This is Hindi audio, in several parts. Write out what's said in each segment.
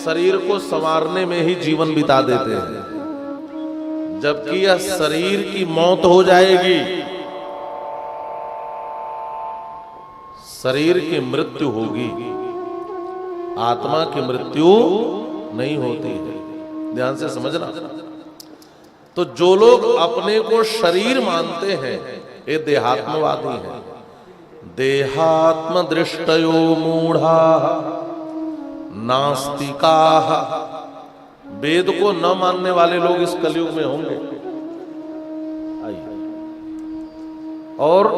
शरीर को संवारने में ही जीवन बिता देते हैं, जबकि यह शरीर की मौत हो जाएगी, शरीर की मृत्यु होगी, आत्मा की मृत्यु नहीं होती है। ध्यान से समझना। तो जो लोग अपने को शरीर मानते हैं ये देहात्मवादी हैं। देहात्म दृष्टयो मूढ़ा नास्तिका। वेद को न मानने वाले लोग इस कलयुग में होंगे। और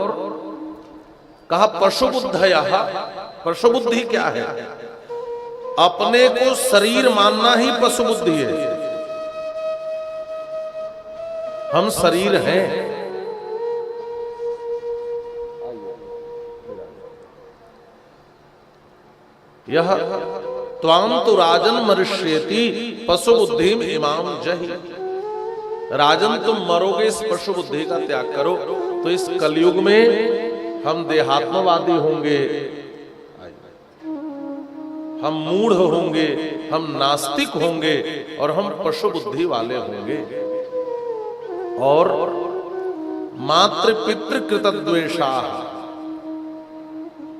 कहा पशु बुद्धया। पशु बुद्धि क्या है? अपने को शरीर मानना ही पशु बुद्धि है। हम शरीर हैं। यह त्वाम तो राजन मरिष्येति पशु बुद्धिम इमाम जहि। राजन तुम मरोगे, इस पशु बुद्धि का त्याग करो। तो इस कलयुग में हम देहात्मवादी होंगे, हम मूढ़ होंगे, हम नास्तिक होंगे और हम पशु बुद्धि वाले होंगे। और मातृ पितृ कृतद्वेषा।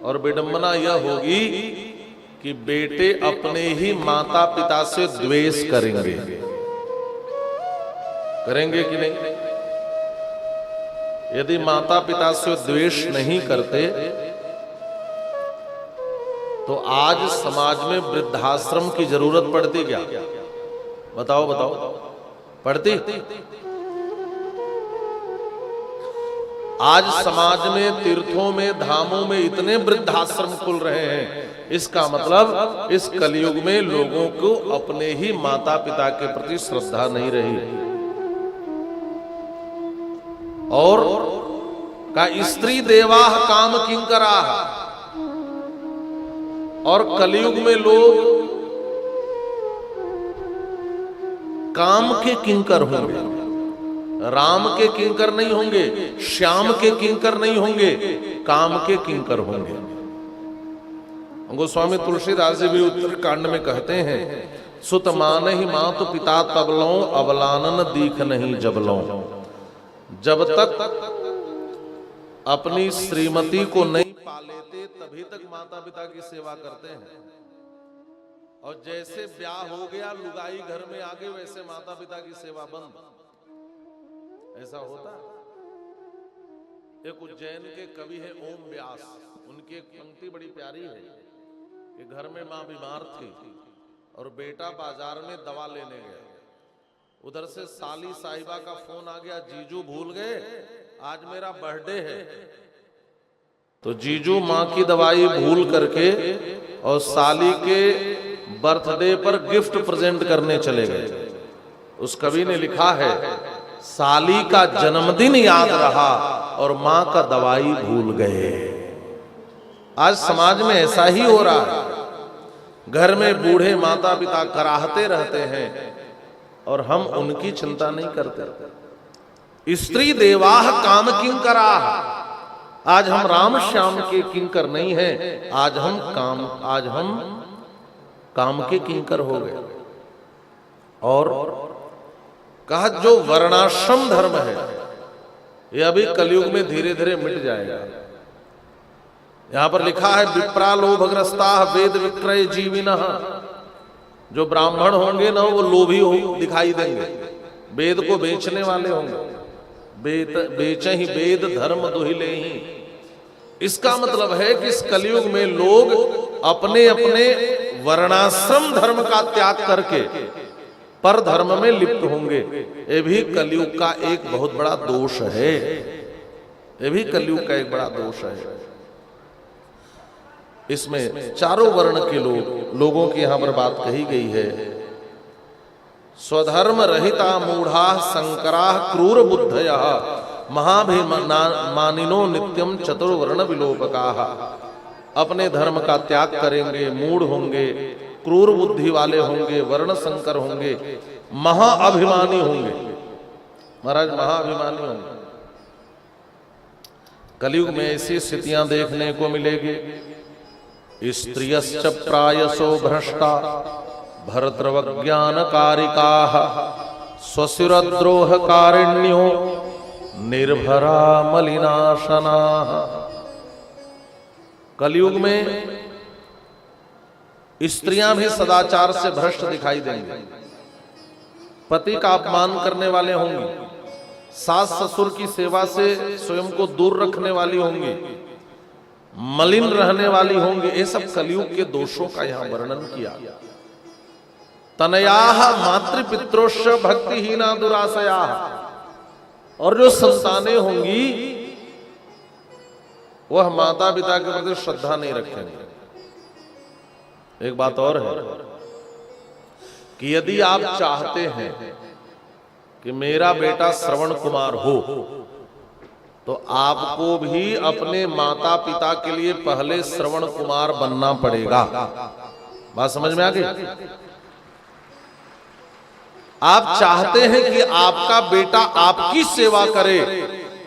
और विडंबना यह होगी कि बेटे अपने ही माता पिता से द्वेष करेंगे। करेंगे कि नहीं? यदि माता पिता से द्वेष नहीं करते तो आज समाज में वृद्धाश्रम की जरूरत पड़ती क्या? बताओ बताओ, पड़ती? आज समाज में तीर्थों में धामों में इतने वृद्धाश्रम खुल रहे हैं। इसका मतलब इस कलयुग में लोगों को अपने ही माता पिता के प्रति श्रद्धा नहीं रही। और का स्त्री देवाह काम किंकराह। और कलयुग में लोग काम के किंकर होंगे, राम के किंकर नहीं होंगे, श्याम के किंकर नहीं होंगे, काम के किंकर होंगे। गोस्वामी तुलसीदास जी भी उत्तरकांड में कहते हैं, सुत मान ही मातु पिता तबलों अवलानन दीख नहीं जबलों। जब तक अपनी श्रीमती को नहीं पा लेते तभी तक माता पिता की सेवा करते हैं। और जैसे ब्याह हो गया, लुगाई घर में आ गई, वैसे माता पिता की सेवा बंद। ऐसा होता। एक उज्जैन के कवि है ओम व्यास, उनकी एक पंक्ति बड़ी प्यारी है कि घर में मां बीमार थी और बेटा बाजार में दवा लेने गया। उधर से साली साहिबा का फोन आ गया, जीजू भूल गए आज मेरा बर्थडे है। तो जीजू मां की दवाई भूल करके और साली के बर्थडे पर गिफ्ट प्रेजेंट करने चले गए। उस कवि ने लिखा है, साली का जन्मदिन याद रहा और मां का दवाई भूल गए। आज समाज में ऐसा ही हो रहा है। घर में बूढ़े माता पिता कराहते रहते हैं और हम उनकी चिंता नहीं करते। स्त्री देवाह काम किंकराह। आज हम राम श्याम के किंकर नहीं हैं, आज हम काम के किंकर हो गए। और कहा जो वर्णाश्रम धर्म है यह अभी कलयुग में धीरे धीरे मिट जाएगा। यहां पर लिखा है, विप्रा लोभग्रस्ता वेद विक्रय जीविनः। जो ब्राह्मण होंगे ना वो लोभी हो दिखाई देंगे, वेद को बेचने वाले होंगे। बेच ही वेद धर्म दुहिले ही। इसका मतलब है कि इस कलयुग में लोग अपने अपने वर्णाश्रम धर्म का त्याग करके पर धर्म में लिप्त होंगे। ये भी कलयुग का एक बहुत बड़ा दोष है। ये भी कलयुग का एक बड़ा दोष है। इसमें चारों वर्ण के लोगों की यहां पर बात कही गई है। स्वधर्म रहिता मूढ़ा संकरा क्रूर बुद्धया महाभिमानिनो नित्यम चतुर्वर्ण विलोपका। अपने धर्म का त्याग करेंगे, मूढ़ होंगे, क्रूर बुद्धि वाले होंगे, वर्ण संकर होंगे, महाअभिमानी होंगे। महाराज महाअभिमानी होंगे। कलयुग में ऐसी स्थितियां देखने को मिलेगी। स्त्रियश्च प्रायसो भ्रष्टा भर्तृवज्ञानकारिकाः स्वशिरद्रोहकारिण्यो निर्भरा मलिनाशनाः। कलयुग में स्त्रियां भी सदाचार से भ्रष्ट दिखाई देंगी, पति का अपमान करने वाले होंगे, सास ससुर की सेवा से स्वयं को दूर रखने वाली होंगी, मलिन रहने वाली होंगी। ये सब कलयुग के दोषों का यहां वर्णन किया। तनयाः मातृपित्रोश्च भक्तिहीना दुराशयाः। और जो संतानें होंगी वह माता पिता के प्रति श्रद्धा नहीं रखेंगे। एक बात और है कि यदि आप चाहते हैं कि मेरा बेटा श्रवण कुमार हो, तो आपको भी अपने माता पिता के लिए पहले श्रवण कुमार बनना पड़ेगा। बात समझ में आ गई? आप चाहते हैं कि आपका बेटा आपकी सेवा करे,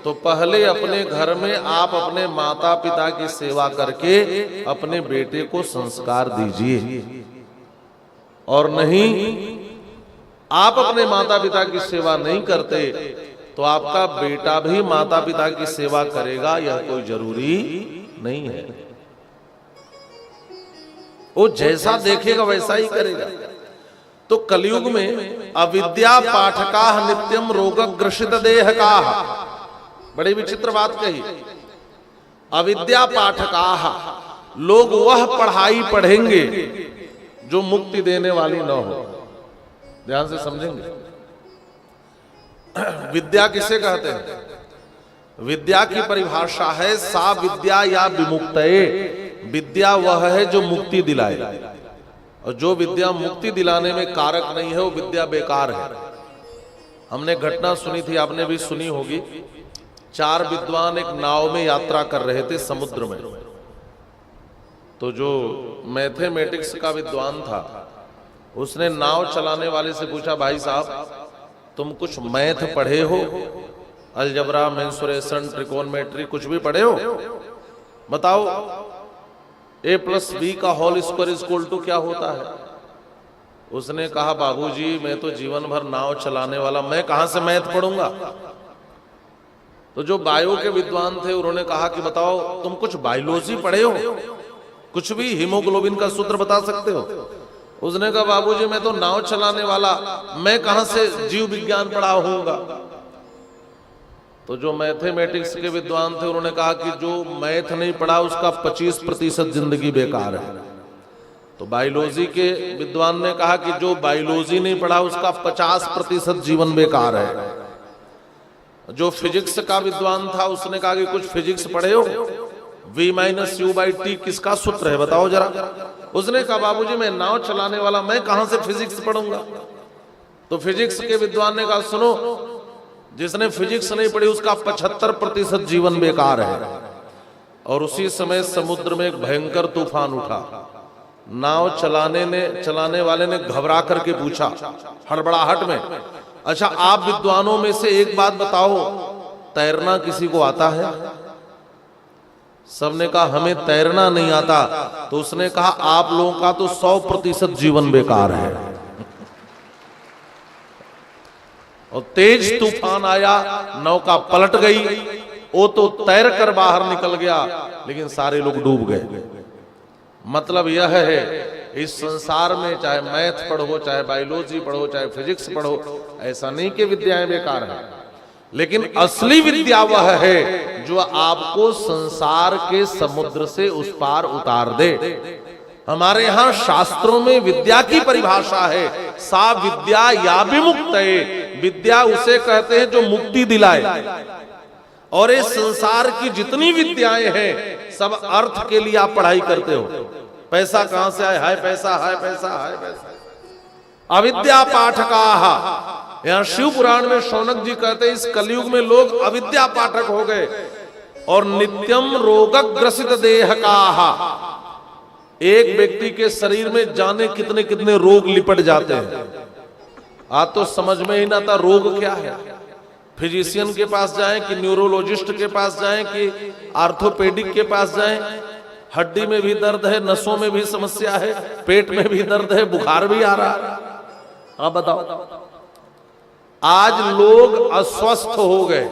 तो पहले अपने घर में आप अपने माता पिता की सेवा करके अपने बेटे को संस्कार दीजिए। और नहीं, आप अपने माता पिता की सेवा नहीं करते तो आपका बेटा भी माता पिता की सेवा करेगा, यह कोई जरूरी नहीं है। वो जैसा देखेगा वैसा ही करेगा। तो कलयुग में अविद्या पाठकाः नित्यम रोगग्रसित देहकाः। बड़ी विचित्र बात कही। अविद्या पाठकाः, लोग वह पढ़ाई पढ़ेंगे जो मुक्ति देने वाली न हो। ध्यान से समझेंगे। विद्या किसे कहते हैं? विद्या की परिभाषा है सा विद्या या विमुक्तये। विद्या वह है जो मुक्ति दिलाए, और जो विद्या मुक्ति दिलाने में कारक नहीं है वो विद्या बेकार है। हमने घटना सुनी थी, आपने भी सुनी होगी। 4 विद्वान एक नाव में यात्रा कर रहे थे समुद्र में। तो जो मैथमेटिक्स का विद्वान था उसने नाव चलाने वाले से पूछा, भाई साहब तुम कुछ मैथ पढ़े हो? अलजबरा, मेंसुरेशन, ट्रिकोनमेट्री कुछ भी पढ़े हो? बताओ a+b का होल स्क्वायर इक्वल टू क्या होता है? उसने कहा, बाबूजी मैं तो जीवन भर नाव चलाने वाला, मैं कहां से मैथ पढ़ूंगा? तो जो बायो के विद्वान थे उन्होंने कहा कि बताओ तुम कुछ बायोलॉजी पढ़े हो? कुछ भी हीमोग्लोबिन का सूत्र बता सकते हो? उसने कहा, बाबूजी मैं तो नाव चलाने वाला, मैं कहां से जीव विज्ञान पढ़ा होऊंगा? तो जो मैथमेटिक्स के विद्वान थे उन्होंने कहा कि जो मैथ नहीं पढ़ा उसका 25% जिंदगी बेकार है। तो बायोलॉजी के विद्वान ने कहा कि जो बायोलॉजी नहीं पढ़ा उसका 50% जीवन बेकार है। जो फिजिक्स का विद्वान था उसने कहा कि कुछ फिजिक्स पढ़े हो? v-u/t किसका सूत्र है बताओ जरा? उसने कहा, बाबूजी मैं नाव चलाने वाला, मैं कहां से फिजिक्स पढ़ूंगा? तो फिजिक्स के विद्वान ने कहा, सुनो, जिसने फिजिक्स नहीं पढ़ी उसका 75% जीवन बेकार है। और उसी समय समुद्र में एक भयंकर तूफान उठा। नाव चलाने वाले ने घबरा करके पूछा हड़बड़ाहट में, अच्छा आप विद्वानों में से एक बात बताओ, तैरना किसी को आता है? सबने कहा हमें तैरना नहीं आता। तो उसने कहा आप लोगों का तो 100% जीवन बेकार है। और तेज तूफान आया, नौका पलट गई, वो तो तैर कर बाहर निकल गया, लेकिन सारे लोग डूब गए। मतलब यह है इस संसार में चाहे मैथ पढ़ो, चाहे बायोलॉजी पढ़ो, चाहे फिजिक्स पढ़ो, ऐसा नहीं कि विद्याएं बेकार हैं, लेकिन असली विद्या वह है जो आपको संसार के समुद्र से उस पार उतार दे। हमारे यहाँ शास्त्रों में विद्या की परिभाषा है सा विद्या या विमुक्तये। विद्या उसे कहते हैं जो मुक्ति दिलाए। और इस संसार की जितनी विद्याएं हैं सब अर्थ के लिए आप पढ़ाई करते हो। पैसा कहां से आए? हाय पैसा, हाय पैसा, हाय पैसा। अविद्या पाठकाः, यहाँ शिव पुराण में शौनक जी कहते हैं इस कलयुग में लोग अविद्या पाठक हो गए। और नित्यम रोगग्रसित देहकाः, एक व्यक्ति के शरीर में जाने कितने कितने रोग लिपट जाते हैं। आज तो समझ में ही ना आता रोग क्या है। फिजिशियन के पास जाएं कि न्यूरोलॉजिस्ट के पास जाएं कि आर्थोपेडिक के पास जाएं, हड्डी में भी दर्द है, नसों में भी समस्या है, पेट में भी दर्द है, बुखार भी आ रहा है। आप बताओ, आज लोग अस्वस्थ हो गए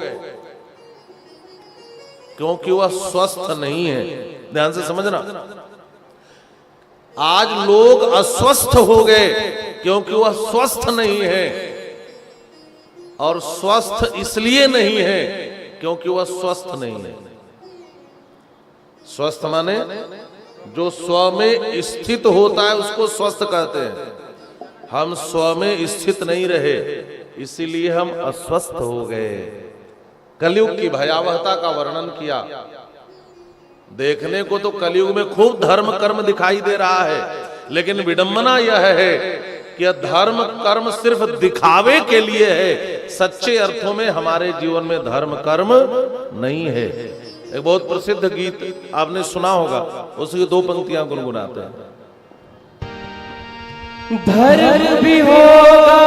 क्योंकि वह स्वस्थ नहीं है। ध्यान से समझना, आज लोग अस्वस्थ हो गए क्योंकि वह स्वस्थ नहीं है, और स्वस्थ इसलिए नहीं है क्योंकि वह स्वस्थ नहीं है। स्वस्थ माने जो स्व में स्थित होता है उसको स्वस्थ कहते हैं। हम स्व में स्थित नहीं रहे, इसीलिए हम अस्वस्थ हो गए। कलयुग की भयावहता का वर्णन किया। देखने को तो कलयुग में खूब धर्म कर्म दिखाई दे रहा है, लेकिन विडंबना यह है कि धर्म कर्म सिर्फ दिखावे के लिए है, सच्चे अर्थों में हमारे जीवन में धर्म कर्म नहीं है। एक बहुत प्रसिद्ध गीत आपने सुना होगा, उसकी 2 पंक्तियां गुनगुनाते हैं। धर्म भी होगा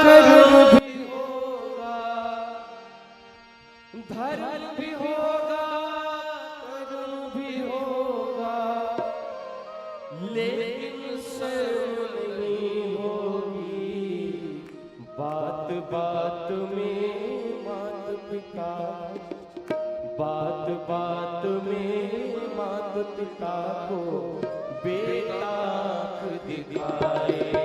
कर्म भी होगा, धर्म भी होगा कर्म भी होगा, लेकिन शर्म नहीं होगी बात बात में मात पिता, बात बात में मात पिता को बेटा दिखाएगा,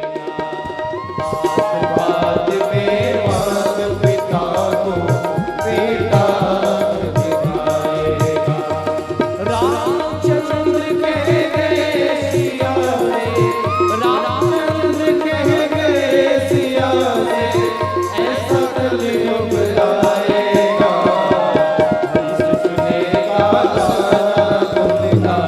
बात बात में मात पिता को बेटा दिखाएगा। रामचंद्र कह गए सिया से, रामचंद्र कह गए सिया से, ऐसा कलयुग आएगा, हंस सुनेगा गाना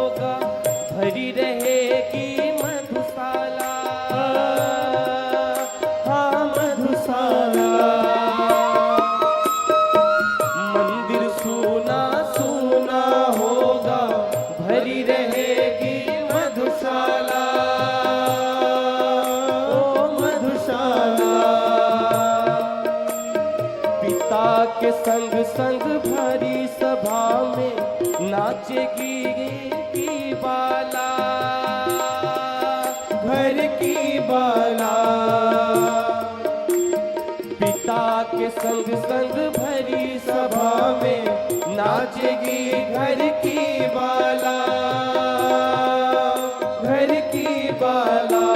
गुनगा, मधुशाला, हाँ मधुशाला। सभा में नाचेगी की बाला, घर की बाला। पिता के संग संग भरी सभा में नाचेगी घर की बाला, घर की बाला।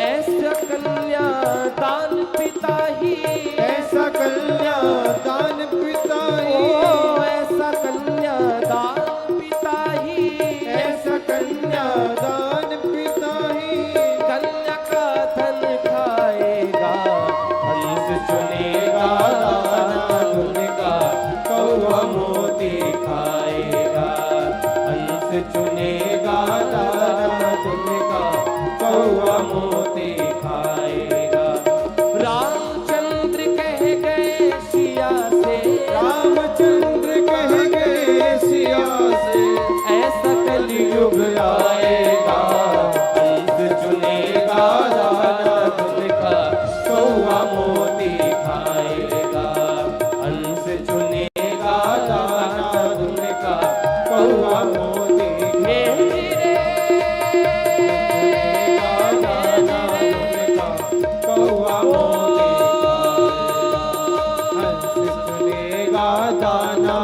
ऐसा कन्या दान पिता ही, ऐसा कन्या दान पिता ही, ओ ऐसा कन्या दान पिता ही, ऐसा कन्या दान पिता ही। कन्या का धन खाएगा, हंस चुनेगा दाना दुर्गा, कौवा मोती खाएगा। हंस चुनेगा दाना दुर्गा, कौवा मोती खाएगा। रामचंद्र कह गए सिया से, रामचंद्र कह गए सिया से, ऐसा कलयुग आएगा। हंस चुनेगा दाना दुर्गा, कौवा मोती खाएगा। हंस चुनेगा दाना दुर्गा, कौवा मोती कौवा मोती, हंस चुनेगा दाना